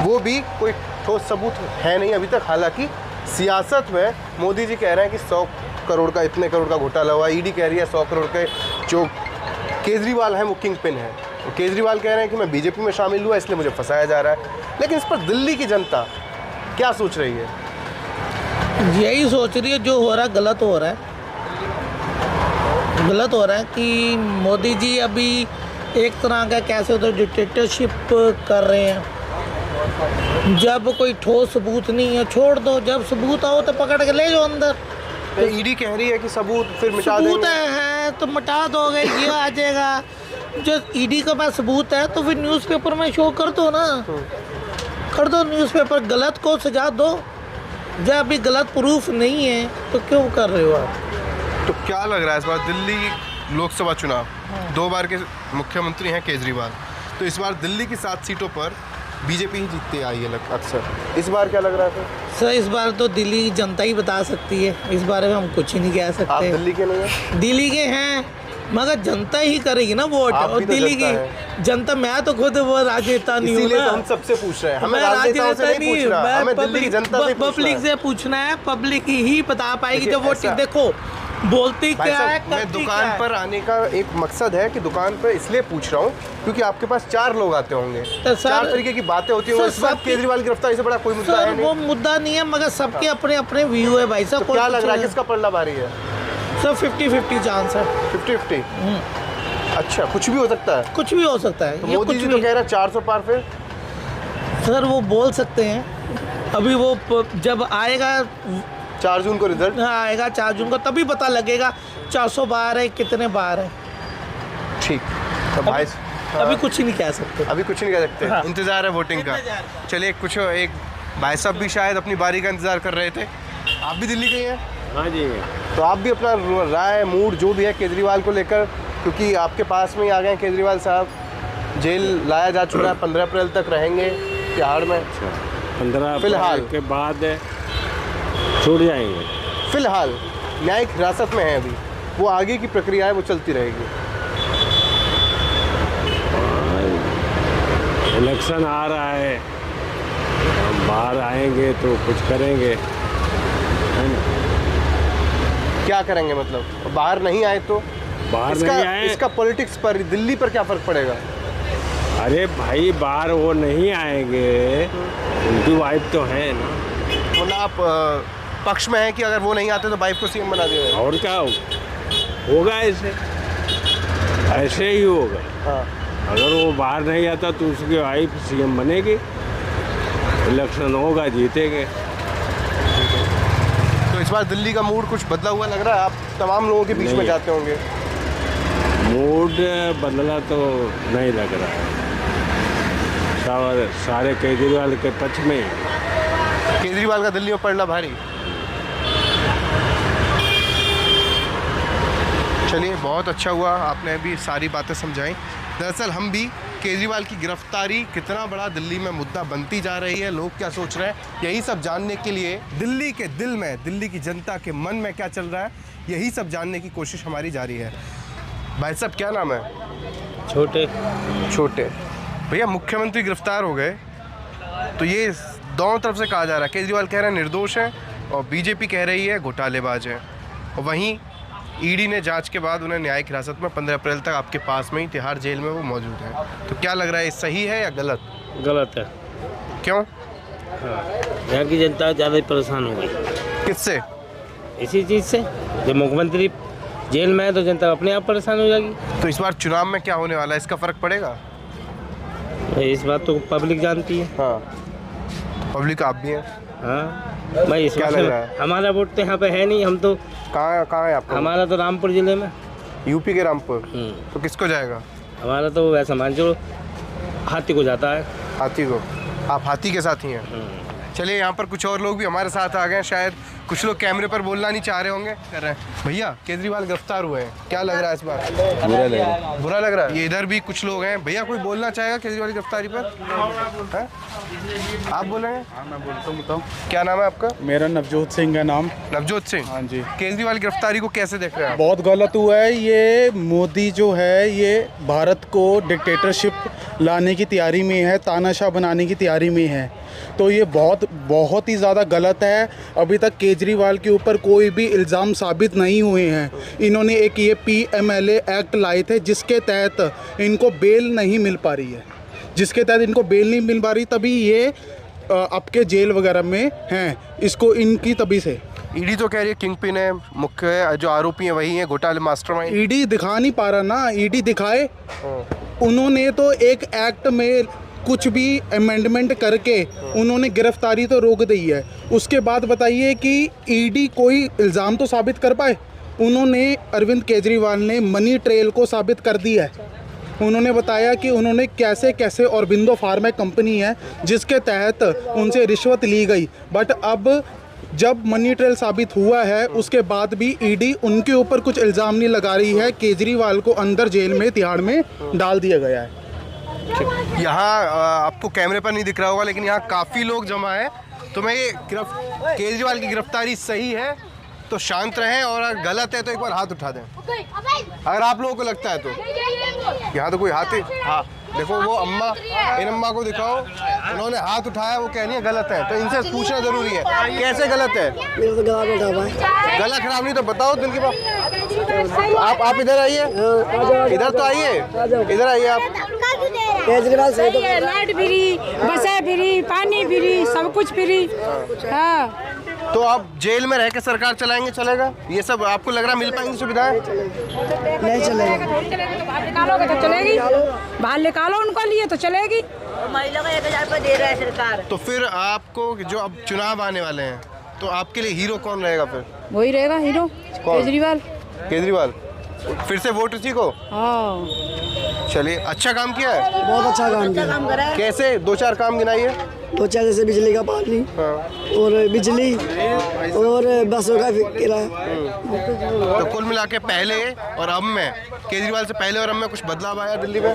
वो भी कोई ठोस सबूत है नहीं अभी तक। हालांकि सियासत में मोदी जी कह रहे हैं कि 100 करोड़ का, इतने करोड़ का घोटाला हुआ, ईडी कह रही है 100 करोड़ के जो केजरीवाल हैं वो किंग पिन है। तो केजरीवाल कह रहे हैं कि मैं बीजेपी में शामिल हुआ इसलिए मुझे फंसाया जा रहा है। लेकिन इस पर दिल्ली की जनता क्या सोच रही है? यही सोच रही है जो हो रहा है गलत हो रहा है, गलत हो रहा है कि मोदी जी अभी एक तरह का कैसे उधर डिक्टेटरशिप कर रहे हैं। जब कोई ठोस सबूत नहीं है छोड़ दो, जब सबूत आओ तो पकड़ के ले जाओ अंदर। तो ईडी कह रही है कि सबूत फिर मिटा सबूत देंगे। है तो मिटा दोगे, ये आ जाएगा। जो ईडी के पास सबूत है तो फिर न्यूज़पेपर में शो कर दो ना, कर दो न्यूज़पेपर, गलत को सजा दो। जब अभी गलत प्रूफ नहीं है तो क्यों कर रहे हो आप? तो क्या लग रहा है इस बार दिल्ली लोकसभा चुनाव, 2 बार के मुख्यमंत्री हैं केजरीवाल, तो इस बार दिल्ली की 7 सीटों पर बीजेपी ही जीतती आई है अक्सर। इस बार क्या लग रहा है सर? इस बार तो दिल्ली की जनता ही बता सकती है, इस बारे में हम कुछ ही नहीं कह सकते। आप दिल्ली के नहीं हैं? दिल्ली के हैं मगर जनता ही करेगी ना वोट। और तो दिल्ली की जनता, मैं तो खुद वो राजनेता नहीं हूँ इसीलिए ना, तो हम सबसे पूछ रहे हैं, हमें मैं राजनेताओं से नहीं पूछ रहा, मैं हमें दिल्ली की जनता से पब्लिक से पूछना है। पब्लिक ही बता पाएगी जब वोट। देखो बोलती क्या है, मैं दुकान पर आने का एक मकसद है कि दुकान पर इसलिए पूछ रहा हूँ क्योंकि आपके पास 4 लोग आते होंगे, 4 तरीके की बातें होती हैं। इस बार केजरीवाल गिरफ्तारी से बड़ा कोई मुद्दा है नहीं। वो मुद्दा नहीं है मगर सबके अपने अपने व्यू है भाई साहब। तो क्या लग रहा है किसका पलड़ा भारी है? सर 50-50 चांस है। 50-50? अच्छा, कुछ भी हो सकता है? कुछ भी हो सकता है। तो मोदी जी तो कह रहा है 400 पार। फिर सर वो बोल सकते हैं, अभी वो जब आएगा 4 जून को रिजल्ट आएगा, 4 जून को तभी पता लगेगा 400 बार है कितने बार है। ठीक, तो भाई अभी कुछ ही नहीं कह सकते, अभी कुछ नहीं कह सकते। हाँ। इंतजार है वोटिंग का। चलिए कुछ एक भाई साहब भी शायद अपनी बारी का इंतजार कर रहे थे। आप भी दिल्ली के हैं? हाँ जी। तो आप भी अपना राय, मूड जो भी है केजरीवाल को लेकर, क्योंकि आपके पास में ही आ गए केजरीवाल साहब, जेल लाया जा चुका है, 15 अप्रैल तक रहेंगे तिहाड़ में। 15 फिलहाल के बाद छूट जाएंगे। फिलहाल न्यायिक हिरासत में है अभी, वो आगे की प्रक्रिया है वो चलती रहेगी। इलेक्शन आ रहा है, हम बाहर आएंगे तो कुछ करेंगे, है ना? क्या करेंगे मतलब? बाहर नहीं आए तो बाहर नहीं आए, इसका पॉलिटिक्स पर, दिल्ली पर क्या फर्क पड़ेगा? अरे भाई बाहर वो नहीं आएंगे, उनकी वाइफ तो है ना। मतलब आप पक्ष में है कि अगर वो नहीं आते तो वाइफ को सीएम बना दिया जाए? और क्या होगा? ऐसे ही होगा। हाँ। अगर वो बाहर नहीं आता तो उसकी वाइफ सीएम बनेगी, इलेक्शन होगा, जीतेंगे। तो इस बार दिल्ली का मूड कुछ बदला हुआ लग रहा है? आप तमाम लोगों के बीच में जाते होंगे। मूड बदला तो नहीं लग रहा है, सारे केजरीवाल के पक्ष में। केजरीवाल का दिल्ली में पड़ना भारी। चलिए बहुत अच्छा हुआ, आपने भी सारी बातें समझाई। दरअसल हम भी केजरीवाल की गिरफ्तारी कितना बड़ा दिल्ली में मुद्दा बनती जा रही है, लोग क्या सोच रहे हैं, यही सब जानने के लिए दिल्ली के दिल में, दिल्ली की जनता के मन में क्या चल रहा है, यही सब जानने की कोशिश हमारी जारी है। भाई साहब क्या नाम है? छोटे। भैया मुख्यमंत्री गिरफ्तार हो गए, तो ये दोनों तरफ से कहा जा रहा है, केजरीवाल कह रहे हैं निर्दोष हैं और बीजेपी कह रही है घोटालेबाज हैं, और वहीं ईडी ने जांच के बाद उन्हें न्यायिक हिरासत में 15 अप्रैल तक आपके पास में ही तिहाड़ जेल में वो मौजूद है। तो क्या लग रहा है, सही है या गलत? गलत है। क्यों? यहाँ की जनता ज़्यादा ही परेशान हो गई। किससे? इसी चीज़ से, जब मुख्यमंत्री जेल में है तो जनता अपने आप परेशान हो जाएगी। तो इस बार चुनाव में क्या होने वाला है, इसका फ़र्क पड़ेगा? इस बात तो पब्लिक जानती है। हाँ, पब्लिक आप भी हैं। हाँ भाई, इस क्या बात लग से रहा है? हमारा वोट तो यहाँ पे है नहीं, हम तो कहाँ है आपका? हमारा तो रामपुर जिले में। यूपी के रामपुर। तो किसको जाएगा? हमारा तो वैसा मान चलो हाथी को जाता है। हाथी को? आप हाथी के साथ ही हैं? चलिए यहाँ पर कुछ और लोग भी हमारे साथ आ गए हैं, शायद कुछ लोग कैमरे पर बोलना नहीं चाह रहे होंगे, कर रहे हैं। भैया केजरीवाल गिरफ्तार हुए हैं, क्या लग रहा है इस बार? बुरा लग रहा है। ये इधर भी कुछ लोग हैं। भैया कोई बोलना चाहेगा केजरीवाल की गिरफ्तारी पर? है? आप बोलेंगे? हाँ मैं बोलता हूँ, बताओ क्या नाम है आपका? मेरा नवजोत सिंह है नाम। नवजोत सिंह। हाँ जी। केजरीवाल की गिरफ्तारी को कैसे देख रहे हैं आप? बहुत गलत हुआ है। ये मोदी जो है ये भारत को डिक्टेटरशिप लाने की तैयारी में है, तानाशाह बनाने की तैयारी में है। तो ये बहुत ही ज़्यादा गलत है। अभी तक केजरीवाल के ऊपर कोई भी इल्ज़ाम साबित नहीं हुए हैं। इन्होंने एक ये PMLA एक्ट लाए थे जिसके तहत इनको बेल नहीं मिल पा रही है, तभी ये आपके जेल वगैरह में हैं। इसको इनकी तभी से ईडी तो कह रही है किंग पिन है, मुख्य जो आरोपी हैं वही हैं, घोटाले मास्टरमाइंड। ईडी दिखा नहीं पा रहा ना, ईडी दिखाए। उन्होंने तो एक एक्ट में कुछ भी अमेंडमेंट करके उन्होंने गिरफ्तारी तो रोक दी है। उसके बाद बताइए कि ईडी कोई इल्ज़ाम तो साबित कर पाए। उन्होंने अरविंद केजरीवाल ने मनी ट्रेल को साबित कर दिया है। उन्होंने बताया कि उन्होंने कैसे कैसे औरबिंदो फार्मा कंपनी है जिसके तहत उनसे रिश्वत ली गई। बट अब जब मनी ट्रेल साबित हुआ है उसके बाद भी ईडी उनके ऊपर कुछ इल्ज़ाम नहीं लगा रही है। केजरीवाल को अंदर जेल में तिहाड़ में डाल दिया गया है। यहाँ आपको कैमरे पर नहीं दिख रहा होगा लेकिन यहाँ काफ़ी लोग जमा है। तो मैं ये केजरीवाल की गिरफ्तारी सही है तो शांत रहें, और अगर गलत है तो एक बार हाथ उठा दें अगर आप लोगों को लगता है तो। यहाँ तो कोई हाथ ही, हाँ देखो वो अम्मा, इन अम्मा को दिखाओ, उन्होंने हाथ उठाया, वो कह रही है गलत है। तो इनसे पूछना जरूरी है कैसे गलत है। गला खराब नहीं तो बताओ दिल की बात। आप इधर आइए, इधर तो आइए, इधर आइए आप। केजरीवाल से लाइट फ्री, बसें फ्री, पानी फ्री, सब कुछ फ्री। हाँ तो आप जेल में रह के सरकार चलाएंगे, चलेगा? ये सब आपको लग रहा है मिल पाएंगी सुविधाएं? नहीं चलेगा। बाहर निकालोगे तो चलेगी, बाहर निकालो उनको लिए तो चलेगी। महिला को 1000 रुपये दे रहा है सरकार। तो फिर आपको जो अब चुनाव आने वाले हैं तो आपके लिए हीरो कौन रहेगा फिर? वही रहेगा हीरो, केजरीवाल। केजरीवाल फिर से वोट उसी को? हाँ चलिए, अच्छा काम किया है, बहुत अच्छा काम किया। कैसे? 2-4 काम गिनाइए। 2-4 जैसे बिजली का पानी और बिजली और बसों का किराया। तो कुल मिला के पहले और अब में, केजरीवाल से पहले और अब में कुछ बदलाव आया दिल्ली में?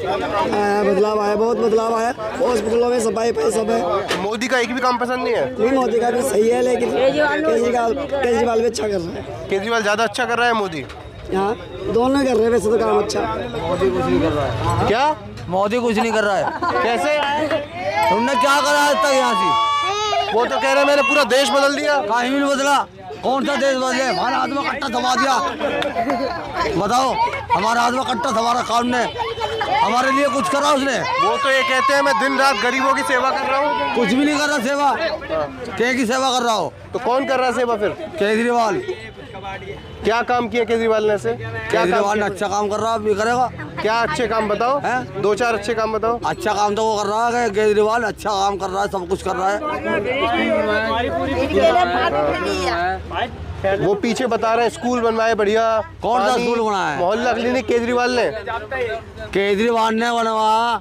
बदलाव आया, बहुत बदलाव आया। हॉस्पिटलों में सफाई सब है। तो मोदी का एक भी काम पसंद नहीं है? नहीं, मोदी का भी सही है लेकिन केजरीवाल भी अच्छा कर रहा है। केजरीवाल ज़्यादा अच्छा कर रहा है मोदी? यहाँ दोनों कर रहे हैं वैसे तो काम अच्छा। मोदी कुछ नहीं कर रहा है। क्या? मोदी कुछ नहीं कर रहा है। कैसे? तुमने क्या करा आज तक यहाँ से? वो तो कह रहे हैं मैंने पूरा देश बदल दिया। कहीं भी बदला? कौन सा देश बदले? हमारा हाथ में कट्टा दबा दिया। बताओ, हमारा हाथ में कट्टा दबा रखा हमने, हमारे लिए कुछ करा उसने? वो तो ये कहते हैं मैं दिन रात गरीबों की सेवा कर रहा हूँ। कुछ भी नहीं कर रहा सेवा। क्या की सेवा कर रहा हो? तो कौन कर रहा है सेवा फिर? केजरीवाल। क्या काम किया केजरीवाल ने? से केजरीवाल ने अच्छा काम कर रहा है, भी करेगा। क्या अच्छे काम बताओ? 2-4 अच्छे काम बताओ। अच्छा काम तो वो कर रहा है, केजरीवाल अच्छा काम कर रहा है, सब कुछ कर रहा है। वो पीछे बता रहे हैं स्कूल बनवाए बढ़िया। कौन सा स्कूल बनाया है? मोहल्ला क्लिनिक केजरीवाल ने बनवाया।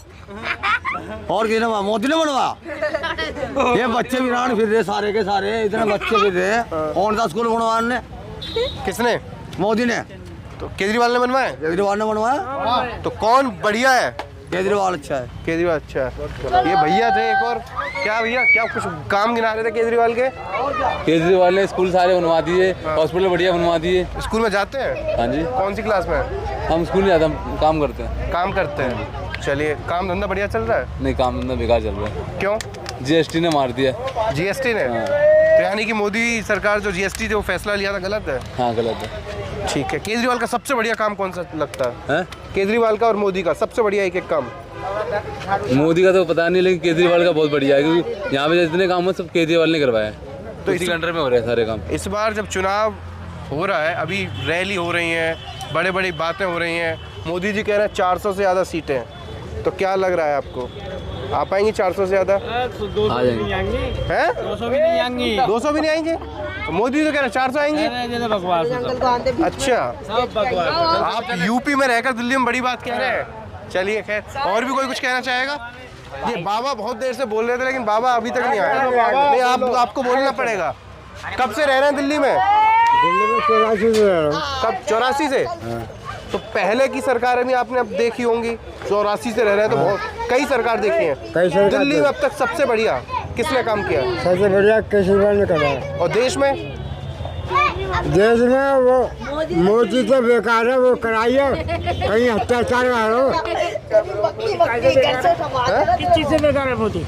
और किसने बनवाया? मोदी ने बनवाया। ये बच्चे विरान फिर रहे सारे के सारे, इतने बच्चे फिर रहे। कौन सा स्कूल बनवाया ने? किसने? मोदी ने। तो केजरीवाल ने बनवाया? केजरीवाल ने बनवाया। तो कौन बढ़िया है? केजरीवाल अच्छा है। केजरीवाल अच्छा है। ये भैया थे एक और, क्या भैया क्या कुछ काम गिना रहे थे केजरीवाल के? केजरीवाल ने स्कूल सारे बनवा दिए, हॉस्पिटल बढ़िया बनवा दिए। स्कूल में जाते हैं? हाँ जी। कौन सी क्लास में? हम स्कूल नहीं जाते, हम काम करते हैं। काम करते हैं, चलिए। काम धंधा बढ़िया चल रहा है? नहीं, काम धंधा बेकार चल रहा है। क्यों? GST ने मार दिया। GST ने? तो यानी कि मोदी सरकार जो GST जो फैसला लिया था गलत है? हाँ गलत है। ठीक है। केजरीवाल का सबसे बढ़िया काम कौन सा लगता है? केजरीवाल का और मोदी का सबसे बढ़िया एक काम? मोदी का तो पता नहीं, लेकिन केजरीवाल का बहुत बढ़िया है, क्योंकि यहाँ पे जितने काम है सब केजरीवाल ने करवाया है। तो इसी अंडर में हो रहे हैं सारे काम। इस बार जब चुनाव हो रहा है, अभी रैली हो रही हैं, बड़े बड़ी बातें हो रही हैं, मोदी जी कह रहे हैं 400 से ज़्यादा सीटें, तो क्या लग रहा है आपको? आ पाएंगी 400 से ज़्यादा? आ जाएंगे। हैं? 200 भी नहीं आएंगे। 200 भी नहीं आएंगे? मोदी तो कह रहे हैं 400 आएंगे। अच्छा, आप यूपी में रहकर दिल्ली में बड़ी बात कह रहे हैं। चलिए खैर, और भी कोई कुछ कहना चाहेगा? ये बाबा बहुत देर से बोल रहे थे लेकिन बाबा अभी तक नहीं आया। नहीं, आपको बोलना पड़ेगा। कब से रह रहे हैं दिल्ली में? दिल्ली में 84 से रह रहा हूँ। कब 84 से? तो पहले की सरकारें भी आपने अब देखी होंगी। 84 से रह रहे हैं तो बहुत कई सरकार देखी है। कई सरकार दिल्ली में अब तक सबसे बढ़िया किसने काम किया? सबसे बढ़िया केजरीवाल ने करा है। और देश में? देश में वो मोदी तो बेकार है, वो कराइए कहीं अत्याचार हो। किस चीज़ से बेकार है मोदी?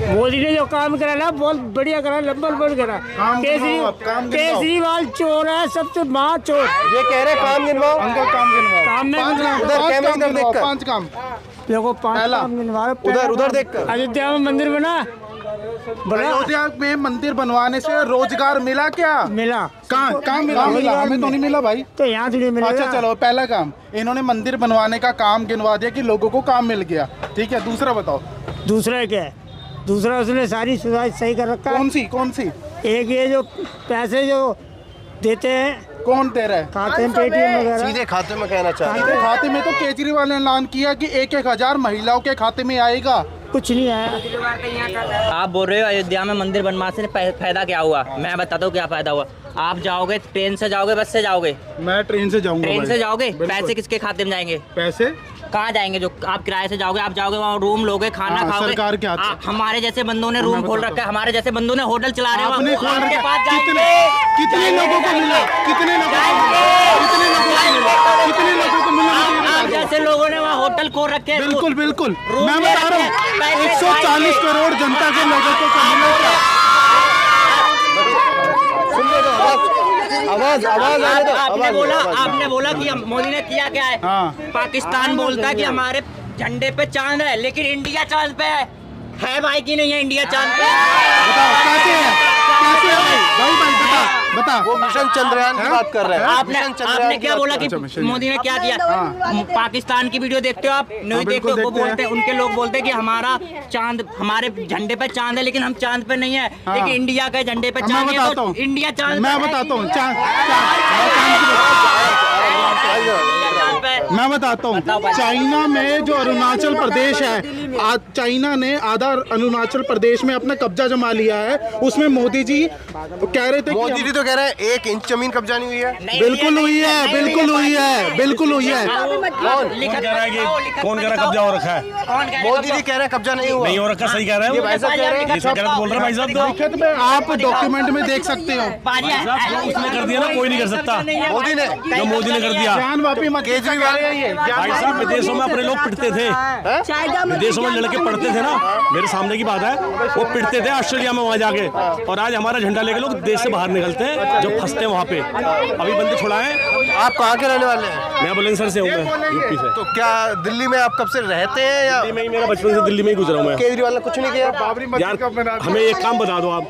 मोदी ने जो काम करा ना बहुत बढ़िया करा, नंबर करा। केजरीवाल चोर है, सबसे बड़ा चोर। ये कह रहे काम गिनवाओ। काम गिनवाओ। काम में उधर कैमरे इधर देखकर। 5 काम। देखो 5 काम गिनवाओ। उधर देखकर। अयोध्या में मंदिर बना। अयोध्या में मंदिर बनवाने से रोजगार मिला क्या? मिला। कहाँ मिला? हमें तो नहीं मिला भाई। तो यहाँ तो नहीं मिला। अच्छा चलो, पहला काम इन्होंने मंदिर बनवाने का काम गिनवा दिया कि लोगों को काम मिल गया, ठीक है। दूसरा बताओ। दूसरा क्या है? दूसरा उसने सारी सुविधाएं सही कर रखा है। कौन सी? एक ये जो पैसे जो देते हैं, कौन दे रहा है? खाते में पेटीएम वगैरह। सीधे खाते में कहना चाह रहे हैं। खाते में तो केजरीवाल ने ऐलान किया कि 1,000 महिलाओं के खाते में आएगा। कुछ नहीं आया। आप बोल रहे हो अयोध्या में मंदिर बनवाने से फायदा क्या हुआ? मैं बताता हूँ क्या फायदा हुआ। आप जाओगे ट्रेन से जाओगे, बस से जाओगे? मैं ट्रेन से जाऊंगा। ट्रेन से जाओगे? पैसे किसके खाते में जाएंगे? पैसे कहाँ जाएंगे? जो आप किराए से जाओगे, आप जाओगे वहाँ रूम लोगे, खाना खाओगे। सरकार के हाथ से। हमारे जैसे बंदों ने रूम खोल रखा है, हमारे जैसे बंदों ने होटल चला रहे हैं। कितने लोगों को मिला? कितने लोगों को मिला? आप जैसे लोगों ने वहाँ होटल खोल रखे हैं। बिल्कुल बिल्कुल, मैं बता रहा हूँ 140 करोड़ जनता के लोगों को मिला क्या? आवाज आपने बोला कि मोदी ने किया क्या है? पाकिस्तान बोलता है कि हमारे झंडे पे चांद है, लेकिन इंडिया चांद पे है भाई कि नहीं है? इंडिया चांद पे कैसे है भाई बता। वो मिशन चंद्रयान की बात कर रहे हैं। आपने क्या बोला कि मोदी ने क्या किया? पाकिस्तान की वीडियो देखते हो आप? नहीं देखते हो? वो बोलते हैं, उनके लोग बोलते हैं कि हमारा चांद, हमारे झंडे पे चांद है, लेकिन हम चांद पे नहीं है। लेकिन इंडिया के झंडे पे चांद है, तो इंडिया चांद। मैं बताता हूँ मैं बताता हूँ। चाइना में जो अरुणाचल प्रदेश है, चाइना ने आधा अरुणाचल प्रदेश में अपना कब्जा जमा लिया है। उसमें मोदी जी कह रहे थे, मोदी जी तो कह रहे हैं 1 इंच जमीन कब्जा नहीं हुई है। बिल्कुल हुई है, बिल्कुल हुई है, बिल्कुल हुई है। कौन कह रहा है कब्जा हो रखा है? मोदी जी कह रहे हैं कब्जा नहीं हुआ। नहीं हो रखा, सही कह रहे हैं। ये भाई साहब कह रहे हैं। ये सब गलत बोल रहे हैं भाई साहब। तो लिखित में आप डॉक्यूमेंट में देख सकते हो। उसने कर दिया ना, कोई नहीं कर सकता। मोदी ने, जो मोदी ने कर दिया। केजरीवाल भाई साहब विदेशों में अपने लोग पिटते थे, विदेशों में लड़के पढ़ते थे ना, मेरे सामने की बात है, वो पिटते थे ऑस्ट्रेलिया में वहाँ जाके। और आज हमारा झंडा लेके लोग देश से बाहर निकलते हैं, जो फंसते हैं वहाँ पे। अभी बंदे छुड़ाए। आप कहाँ के रहने वाले हैं? मैं बुलंदशहर से हूँ, मैं यूपी से। तो क्या दिल्ली में आप कब से रहते हैं या? दिल्ली में ही, मेरा बचपन से दिल्ली में ही गुजरा हूँ मैं। केजरीवाल ने कुछ नहीं किया? यार हमें एक काम बता दो आप,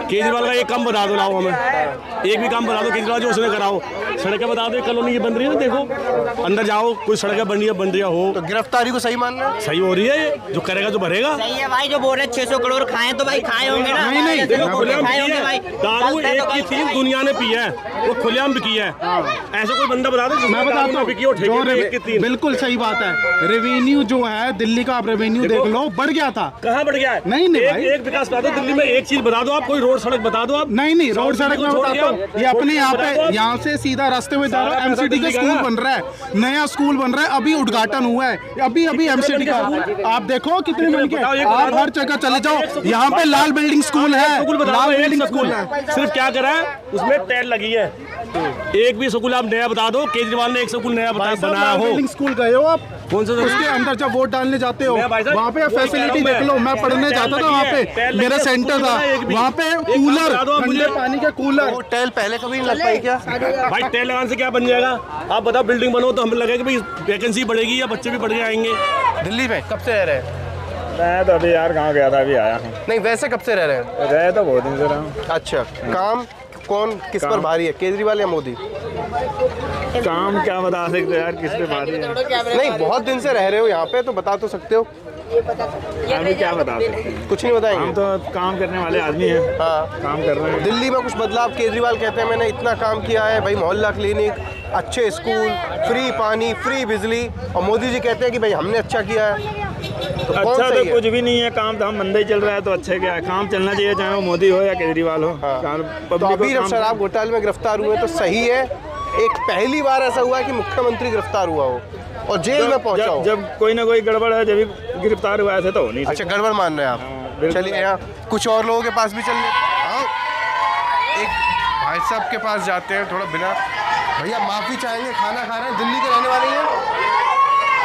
केजरीवाल का एक काम बता दो, लाओ हमें एक भी काम बता दो केजरीवाल जो उसने कराओ। सड़कें बता दो, कॉलोनी ये बन रही है ना, देखो अंदर जाओ, कुछ सड़कें बन रही हो। तो गिरफ्तारी को सही मानना है? सही हो रही है, जो करेगा जो भरेगा। सही है भाई, जो बोल रहे 600 करोड़ खाए तो भाई खाए होंगे ना। नहीं दारू एक की थी दुनिया ने पी है, वो खुलेआम बिकी है। ऐसा कोई बंदा बता दो। मैं बताता हूँ, बिल्कुल सही बात है। रेवेन्यू जो है दिल्ली का, आप रेवेन्यू देख लो, बढ़ गया था। कहाँ बढ़ गया है? नहीं भाई, एक विकास बता दो दिल्ली में, एक चीज बता दो आप, कोई रोड सड़क बता दो आप। नहीं रोड सड़क में बताता हूँ। ये अपने यहाँ पे, यहाँ से सीधा रास्ते में जा रहा है, MCD का स्कूल बन रहा है, नया स्कूल बन रहा है, अभी उद्घाटन हुआ है, अभी MCD का। आप देखो कितने बन के, आप हर जगह चले जाओ, यहाँ पे लाल बिल्डिंग स्कूल है, लाल बिल्डिंग स्कूल है। सिर्फ क्या करा है उसमें टाइल लगी है। एक भी स्कूल आप नया बता दो, केजरीवाल ने एक स्कूल नया बनाया हो। बिल्डिंग स्कूल गए हो आप? कौन सा? उसके अंदर जब वोट डालने जाते हो, वहाँ पे फैसिलिटी देख लो। मैं पढ़ने जाता था वहाँ पे, मेरा सेंटर था वहाँ पे, कूलर, ठंडे पानी के कूलर। टेल पहले कभी नहीं लग पाई क्या? भाई टेल लगाने से क्या बन जाएगा? आप बताओ, बिल्डिंग बनो तो हमें लगेगा कि भाई वैकेंसी बढ़ेगी या बच्चे भी बढ़ आएंगे। दिल्ली में कब से रह रहे हैं? मैं तो अभी यार गाँव गया था, अभी आया हूँ। नहीं वैसे कब से रह रहे हैं? रहे तो बहुत दिन से रहा हूँ। अच्छा, काम कौन किस पर भारी है, केजरीवाल या मोदी? काम क्या बता सकते यार, किस पे भारी है? नहीं बहुत दिन से रह रहे हो यहाँ पे, तो बता तो सकते हो। अभी क्या बता सकते? कुछ नहीं बताएंगे। हम तो काम करने वाले आदमी हैं। हाँ, काम कर रहे हैं। दिल्ली में कुछ बदलाव? केजरीवाल कहते हैं मैंने इतना काम किया है भाई, मोहल्ला क्लिनिक, अच्छे स्कूल, फ्री पानी, फ्री बिजली। और मोदी जी कहते हैं कि भाई हमने अच्छा किया है। तो कौन अच्छा सही तो है? कुछ भी नहीं है, काम धाम मंदा ही चल रहा है, तो अच्छा क्या है, काम चलना चाहिए, चाहे वो मोदी हो या केजरीवाल हो। तो अभी जब शराब घोटाले में गिरफ्तार हुए तो सही है, एक पहली बार ऐसा हुआ है कि मुख्यमंत्री गिरफ्तार हुआ हो और जेल में पहुंचा हो। जब कोई ना कोई गड़बड़ है, जब भी गिरफ्तार हुआ ऐसे तो हो नहीं। अच्छा, गड़बड़ मान रहे हैं आप। चलिए यहाँ कुछ और लोगों के पास भी चलिए। हाँ, एक भाई साहब के पास जाते हैं, थोड़ा बिना भैया माफ़ी चाहेंगे, खाना खा रहे हैं, दिल्ली के रहने वाले हैं,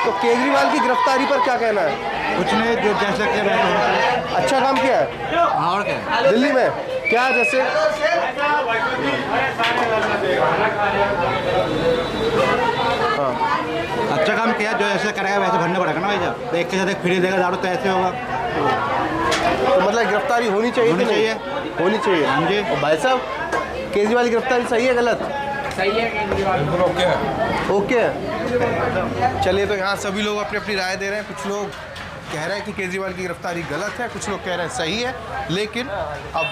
तो केजरीवाल की गिरफ्तारी पर क्या कहना है? कुछ नहीं, जो जैसे कि अच्छा काम किया है और क्या दिल्ली में, क्या जैसे अच्छा काम किया, जो ऐसे करेगा वैसे भरना पड़ेगा ना भाई। जब एक के साथ एक फ्री देगा दारू तो ऐसे होगा। तो मतलब गिरफ्तारी होनी चाहिए कि नहीं? होनी चाहिए। हाँ जी। और भाई साहब, केजरीवाल की गिरफ्तारी सही है गलत? सही है केजरीवाल। ओके। चलिए, तो यहाँ सभी लोग अपनी अपनी राय दे रहे हैं। कुछ लोग कह रहे हैं कि केजरीवाल की गिरफ्तारी गलत है, कुछ लोग कह रहे हैं सही है। लेकिन अब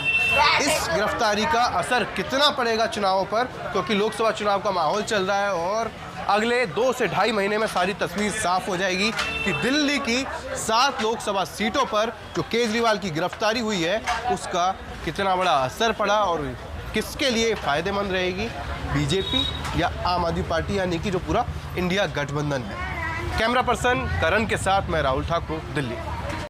इस गिरफ्तारी का असर कितना पड़ेगा चुनावों पर, क्योंकि लोकसभा चुनाव का माहौल चल रहा है और अगले 2 से ढाई महीने में सारी तस्वीर साफ हो जाएगी कि दिल्ली की 7 लोकसभा सीटों पर जो केजरीवाल की गिरफ्तारी हुई है उसका कितना बड़ा असर पड़ा और किसके लिए फ़ायदेमंद रहेगी, बीजेपी या आम आदमी पार्टी, यानी कि जो पूरा इंडिया गठबंधन है। कैमरा पर्सन करण के साथ मैं राहुल ठाकुर, दिल्ली।